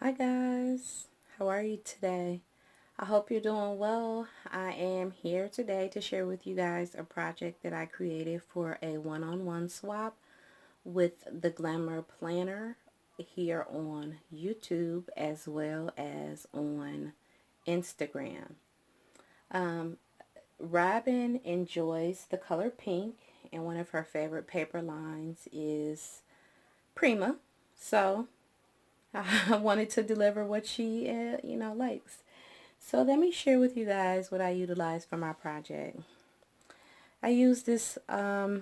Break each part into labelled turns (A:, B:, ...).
A: Hi guys, how are you today? I hope you're doing well. I am here today to share with you guys a project that I created for a one-on-one swap with the Glamour planner here on YouTube as well as on Instagram. Um, Robin enjoys the color pink, and one of her favorite paper lines is Prima. So I wanted to deliver what she, likes. So let me share with you guys what I utilized for my project. I use this, I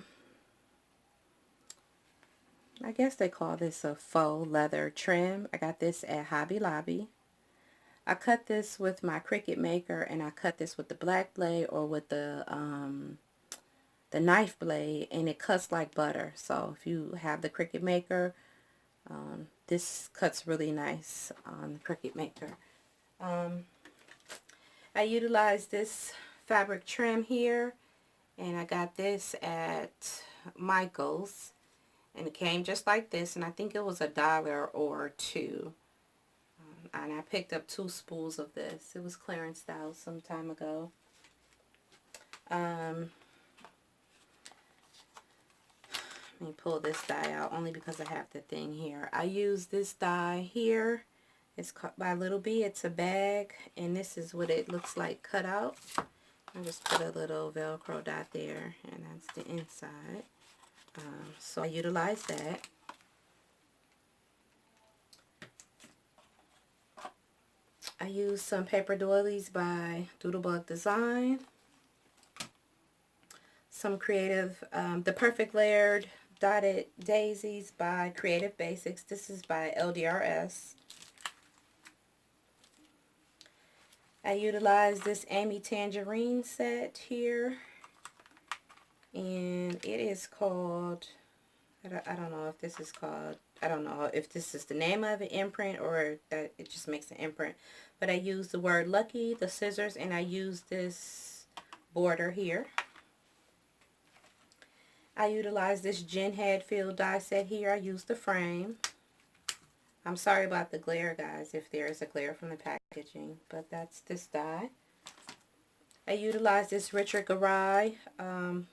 A: guess they call this a faux leather trim. I got this at Hobby Lobby. I cut this with my Cricut Maker, and I cut this with the black blade or with the knife blade, and it cuts like butter. So if you have the Cricut Maker, this cuts really nice on the Cricut Maker. I utilized this fabric trim here, and I got this at Michael's, and it came just like this, and I think it was $1 or two. And I picked up 2 spools of this. It was clearance style some time ago. Let me pull this die out only because I have the thing here. I use this die here. It's cut by Little B. It's a bag, and this is what it looks like cut out. I just put a little Velcro dot there, and that's the inside. So I utilize that. I use some paper doilies by Doodlebug Design. Some creative, the Perfect Layered Dotted Daisies by Creative Basics. This is by LDRS. I utilize this Amy Tangerine set here, and it is called, I don't know if this is called, I don't know if this is the name of it, imprint, or that it just makes an imprint. But I use the word lucky, the scissors, and I use this border here. I utilize this Jen Hadfield die set here. I use the frame. I'm sorry about the glare, guys, if there is a glare from the packaging, but that's this die. I utilize this Richard Garai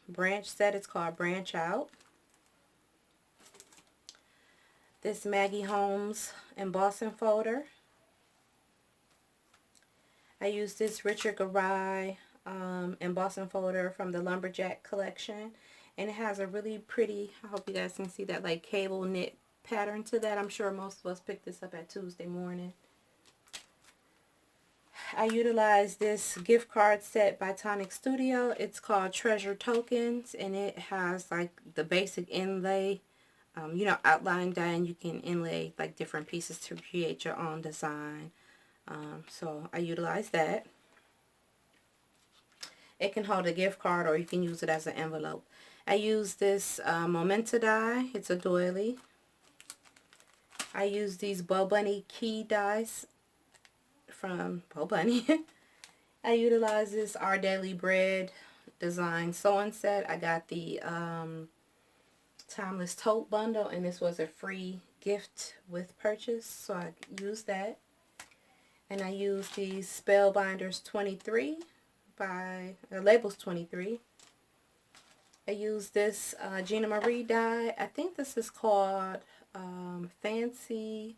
A: branch set. It's called Branch Out. This Maggie Holmes embossing folder. I use this Richard Garai embossing folder from the Lumberjack collection, and it has a really pretty, I hope you guys can see that, like cable knit pattern to that. I'm sure most of us picked this up at Tuesday morning. I utilize this gift card set by Tonic Studio. It's called Treasure Tokens, and it has like the basic inlay, outline die, and you can inlay like different pieces to create your own design. So I utilize that. It can hold a gift card, or you can use it as an envelope. I use this Momenta die. It's a doily. I use these Bo Bunny key dies from Bo Bunny. I utilize this Our Daily Bread design sewing set. I got the Timeless Tote bundle, and this was a free gift with purchase, so I used that. And I use these Spellbinders 23 by Labels 23. I use this Gina Marie die. I think this is called Fancy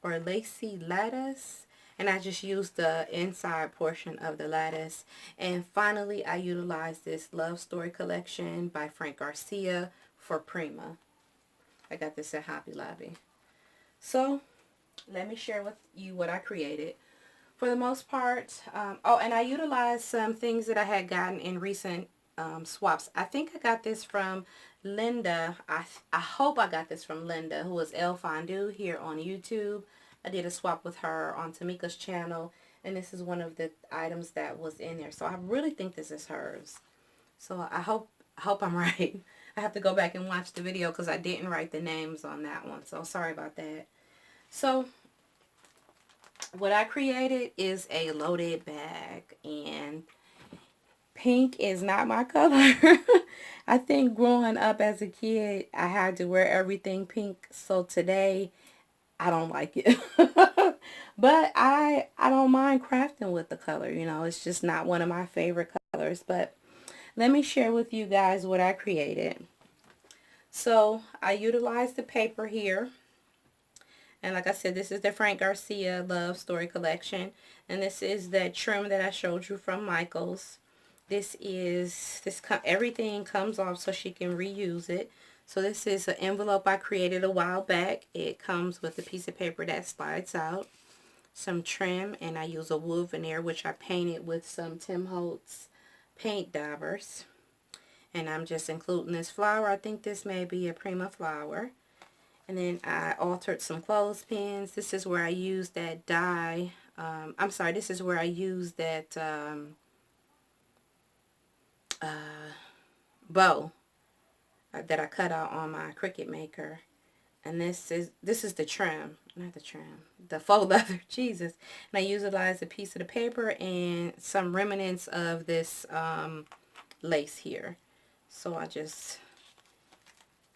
A: or Lacy Lattice, and I just used the inside portion of the lattice. And finally, I utilized this Love Story collection by Frank Garcia for Prima. I got this at Hobby Lobby. So let me share with you what I created. For the most part, and I utilized some things that I had gotten in recent swaps. I think I got this from Linda. I hope I got this from Linda, who is El Fondue here on YouTube. I did a swap with her on Tamika's channel, and this is one of the items that was in there. So I really think this is hers. So I hope I'm right. I have to go back and watch the video because I didn't write the names on that one. So sorry about that. So what I created is a loaded bag, and pink is not my color. I think growing up as a kid, I had to wear everything pink, so today I don't like it. But I don't mind crafting with the color. You know, it's just not one of my favorite colors. But let me share with you guys what I created. So I utilized the paper here. And like I said, this is the Frank Garcia Love Story Collection. And this is that trim that I showed you from Michael's. Everything comes off so she can reuse it. So this is an envelope I created a while back. It comes with a piece of paper that slides out, some trim, and I use a wood veneer, which I painted with some Tim Holtz paint daubers. And I'm just including this flower. I think this may be a Prima flower. And then I altered some clothespins. This is where I used that die. This is where I used that bow that I cut out on my Cricut Maker. And this is the trim, not the trim, the faux leather, Jesus. And I utilized a piece of the paper and some remnants of this lace here. So I just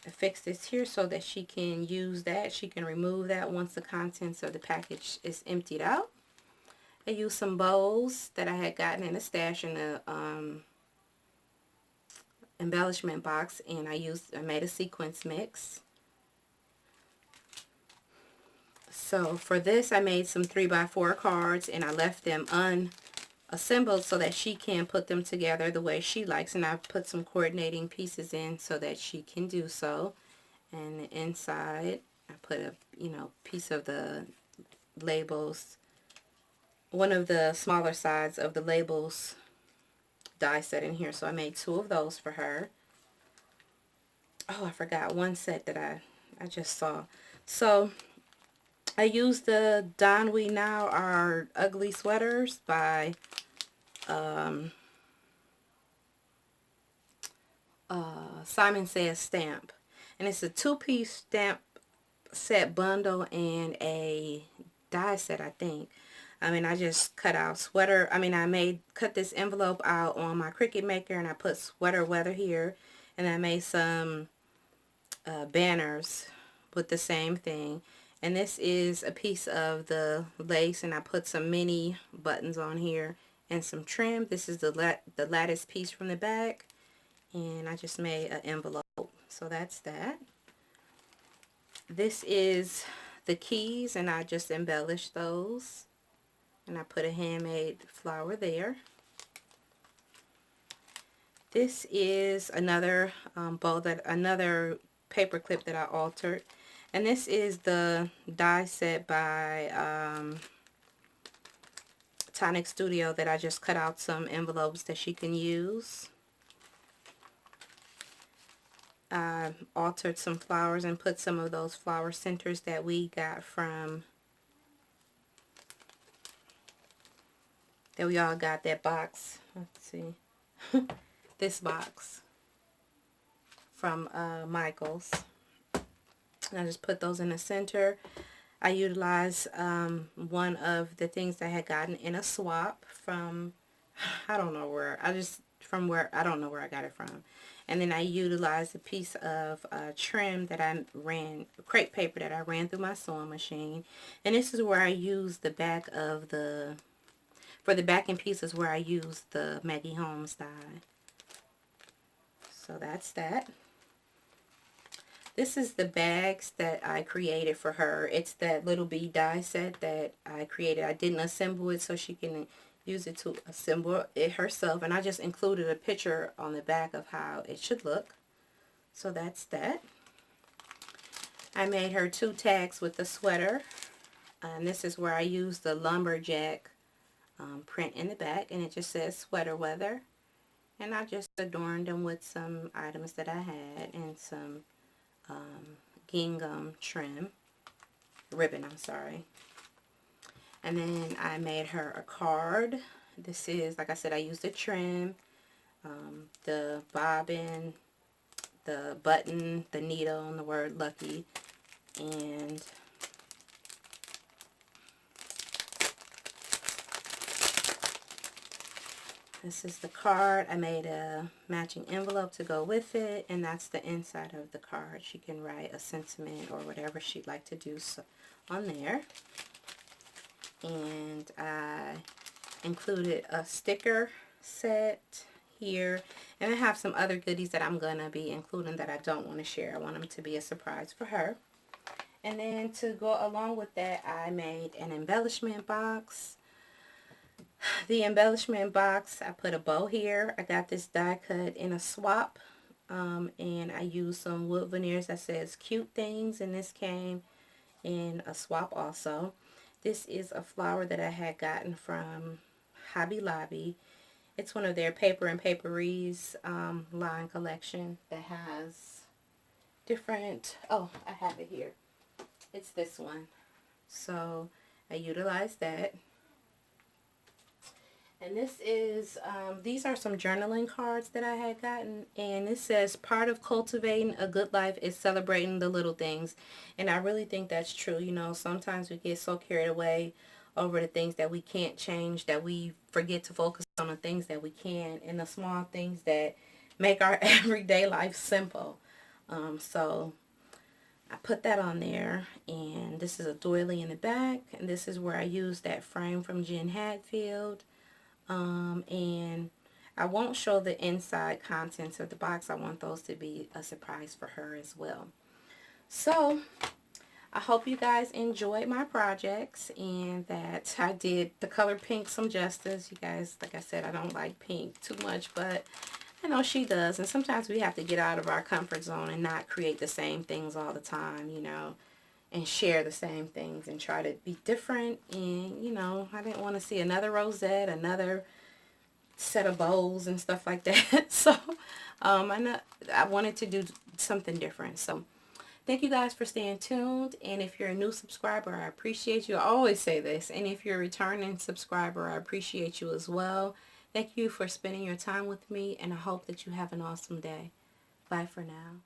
A: fix this here so that she can use that. She can remove that once the contents of the package is emptied out. I used some bows that I had gotten in a stash in the embellishment box, and I made a sequence mix. So for this, I made some 3x4 cards, and I left them unassembled so that she can put them together the way she likes. And I put some coordinating pieces in so that she can do so. And the inside, I put a piece of the labels, one of the smaller sides of the labels die set in here. So I made 2 of those for her. Oh, I forgot one set that I just saw. So I used the Don We Now Are Ugly Sweaters by Simon Says Stamp. And it's a 2-piece stamp set bundle and a die set, I think. I just cut out sweater. Cut this envelope out on my Cricut Maker, and I put sweater weather here. And I made some banners with the same thing. And this is a piece of the lace, and I put some mini buttons on here and some trim. This is the lattice piece from the back, and I just made an envelope. So that's that. This is the keys, and I just embellished those, and I put a handmade flower there. This is another another paper clip that I altered, and this is the die set by Tonic Studio that I just cut out some envelopes that she can use. I altered some flowers and put some of those flower centers that we got from, that we all got that box. Let's see. This box from Michael's. And I just put those in the center. I utilized one of the things I had gotten in a swap from, I don't know where I got it from. And then I utilized a piece of trim that I ran, crepe paper that I ran through my sewing machine. And this is where I used the back of the, for the backing pieces where I used the Maggie Holmes die. So that's that. This is the bags that I created for her. It's that little bee die set that I created. I didn't assemble it so she can use it to assemble it herself. And I just included a picture on the back of how it should look. So that's that. I made her 2 tags with the sweater. And this is where I used the lumberjack print in the back. And it just says sweater weather. And I just adorned them with some items that I had and some gingham trim ribbon, I'm sorry. And then I made her a card. This is, like I said, I used the trim, the bobbin, the button, the needle, and the word lucky. And this is the card. I made a matching envelope to go with it, and that's the inside of the card. She can write a sentiment or whatever she'd like to do on there. and I included a sticker set here, and I have some other goodies that I'm gonna be including that I don't want to share. I want them to be a surprise for her. And then to go along with that, I made an embellishment box. The embellishment box, I put a bow here. I got this die cut in a swap, and I used some wood veneers that says cute things, and this came in a swap also. This is a flower that I had gotten from Hobby Lobby. It's one of their paper and paperies line collection that has different, oh, I have it here. It's this one. So I utilized that. And this is, these are some journaling cards that I had gotten. And it says, part of cultivating a good life is celebrating the little things. And I really think that's true. You know, sometimes we get so carried away over the things that we can't change that we forget to focus on the things that we can. And the small things that make our everyday life simple. So I put that on there. And this is a doily in the back. And this is where I used that frame from Jen Hadfield. And I won't show the inside contents of the box. I want those to be a surprise for her as well. So I hope you guys enjoyed my projects and that I did the color pink some justice. You guys, like I said, I don't like pink too much, but I know she does. And sometimes we have to get out of our comfort zone and not create the same things all the time, you know, and share the same things and try to be different. And, you know, I didn't want to see another rosette, another set of bows and stuff like that. So I wanted to do something different. So thank you guys for staying tuned. And if you're a new subscriber, I appreciate you. I always say this. And if you're a returning subscriber, I appreciate you as well. Thank you for spending your time with me, and I hope that you have an awesome day. Bye for now.